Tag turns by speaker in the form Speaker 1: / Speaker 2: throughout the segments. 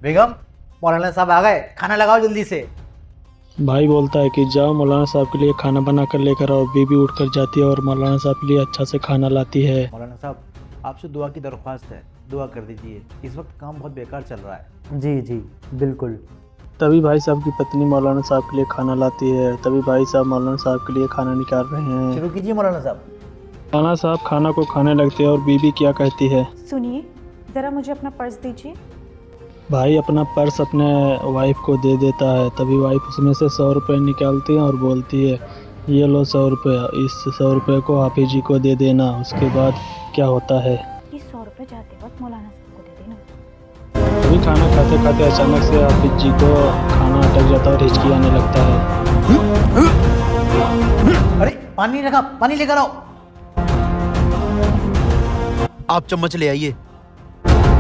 Speaker 1: बेगम, मौलाना साहब आ गए, खाना लगाओ जल्दी से।
Speaker 2: भाई बोलता है कि जाओ मौलाना साहब के लिए खाना बना कर लेकर आओ। बीबी उठ कर जाती है और मौलाना साहब के लिए अच्छा से खाना लाती है।
Speaker 1: मौलाना साहब, आपसे दुआ की दरख्वास्त है, दुआ कर दीजिए। इस वक्त काम बहुत बेकार चल रहा है।
Speaker 3: जी जी बिल्कुल।
Speaker 2: तभी भाई साहब की पत्नी मौलाना साहब के लिए खाना लाती है। तभी भाई साहब मौलाना साहब के लिए खाना निकाल रहे हैं।
Speaker 1: शुरू कीजिए मौलाना साहब।
Speaker 2: मौलाना साहब खाना को खाने लगते हैं और बीबी क्या कहती है,
Speaker 4: सुनिए, ज़रा मुझे अपना पर्स दीजिए।
Speaker 2: भाई अपना पर्स अपने वाइफ को दे देता है। तभी वाइफ उसमें से 100 रुपये निकालती है और बोलती है, ये लो 100 रुपये, इस 100 रुपये को हाफिज जी को दे देना। उसके बाद क्या होता है,
Speaker 4: ये 100 रुपये जाते वक्त मौलाना साहब को दे देना।
Speaker 2: तभी खाना खाते खाते अचानक से हाफिज जी को खाना अटक जाता है और हिचकी आने लगता है।
Speaker 1: अरे पानी रखा, पानी लेकर आओ। आप चम्मच ले आइए।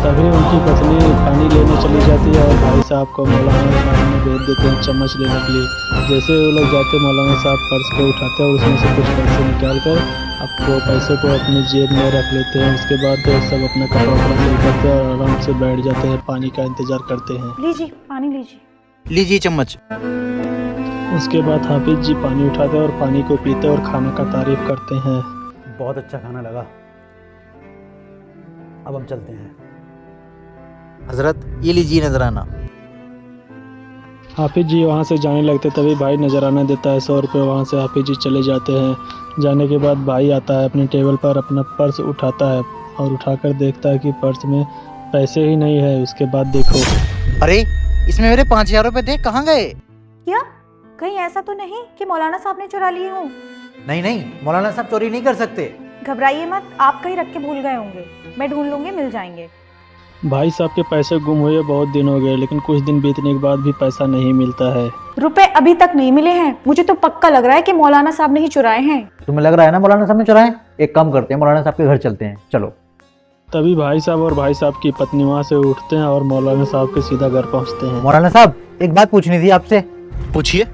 Speaker 2: तभी उनकी पत्नी पानी लेने चली जाती है और भाई साहब को मौलाना साहब में भेज देते हैं चम्मच लेने के लिए। जैसे वो लोग जाते, मौलाना साहब पर्स को उठाते हैं और उसमें से कुछ पैसे निकाल कर वो पैसे को अपनी जेब में रख लेते हैं। उसके बाद सब अपना कपड़ा वपड़ा सही करते हैं और आराम से बैठ जाते हैं, पानी का इंतज़ार करते हैं।
Speaker 4: लीजिए पानी लीजिए।
Speaker 1: लीजिए चम्मच।
Speaker 2: उसके बाद हाफिज जी पानी उठाते हैं और पानी को पीते और खाने का तारीफ करते हैं।
Speaker 1: बहुत अच्छा खाना लगा, अब हम चलते हैं। हजरत, ये लीजिए नजराना।
Speaker 2: हाफिज जी वहाँ से जाने लगते, तभी भाई नजराना देता है 100 रुपये। वहाँ से हाफिज जी चले जाते हैं। जाने के बाद भाई आता है, अपने टेबल पर अपना पर्स उठाता है और उठाकर देखता है कि पर्स में पैसे ही नहीं है। उसके बाद देखो,
Speaker 1: अरे इसमें मेरे 5000 रुपए थे, कहाँ गए?
Speaker 4: क्या कहीं ऐसा तो नहीं कि मौलाना साहब ने चुरा लिए हों?
Speaker 1: नहीं नहीं, मौलाना साहब चोरी नहीं कर सकते।
Speaker 4: घबराइए मत, आप कहीं रख के भूल गए होंगे, मैं ढूंढ लूंगी, मिल जाएंगे।
Speaker 2: भाई साहब के पैसे गुम हुए बहुत दिन हो गए, लेकिन कुछ दिन बीतने के बाद भी पैसा नहीं मिलता है।
Speaker 4: रुपए अभी तक नहीं मिले हैं। मुझे तो पक्का लग रहा है कि मौलाना साहब ने ही चुराए हैं।
Speaker 1: तुम्हें लग रहा है ना मौलाना साहब ने चुराए? एक काम करते हैं, मौलाना साहब के घर चलते हैं, चलो।
Speaker 2: तभी भाई साहब और भाई साहब की पत्नी वहाँ से उठते हैं और मौलाना साहब के सीधा घर पहुँचते हैं।
Speaker 1: मौलाना साहब, एक बात पूछनी थी आपसे।
Speaker 5: पूछिए।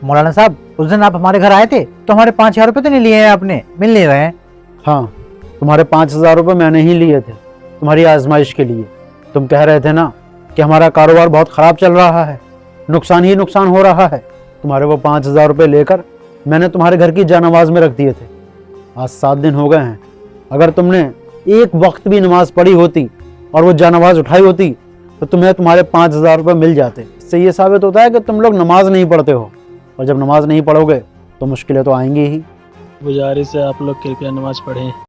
Speaker 1: मौलाना साहब, उस दिन आप हमारे घर आए थे तो हमारे 5000 रुपए तो नहीं लिए हैं आपने? मिल नहीं रहे हैं।
Speaker 3: हाँ, तुम्हारे 5000 रुपये मैंने ही लिए थे तुम्हारी आजमाइश के लिए। तुम कह रहे थे ना कि हमारा कारोबार बहुत ख़राब चल रहा है, नुकसान ही नुकसान हो रहा है। तुम्हारे वो 5000 रुपये लेकर मैंने तुम्हारे घर की जानमाज में रख दिए थे। आज 7 दिन हो गए हैं। अगर तुमने एक वक्त भी नमाज पढ़ी होती और वो जानमाज उठाई होती तो तुम्हें तुम्हारे 5000 रुपये मिल जाते। इससे ये साबित होता है कि तुम लोग नमाज नहीं पढ़ते हो, और जब नमाज नहीं पढ़ोगे तो मुश्किलें तो आएंगी ही।
Speaker 2: गुजारिश है आप लोग कृपया नमाज पढ़ें।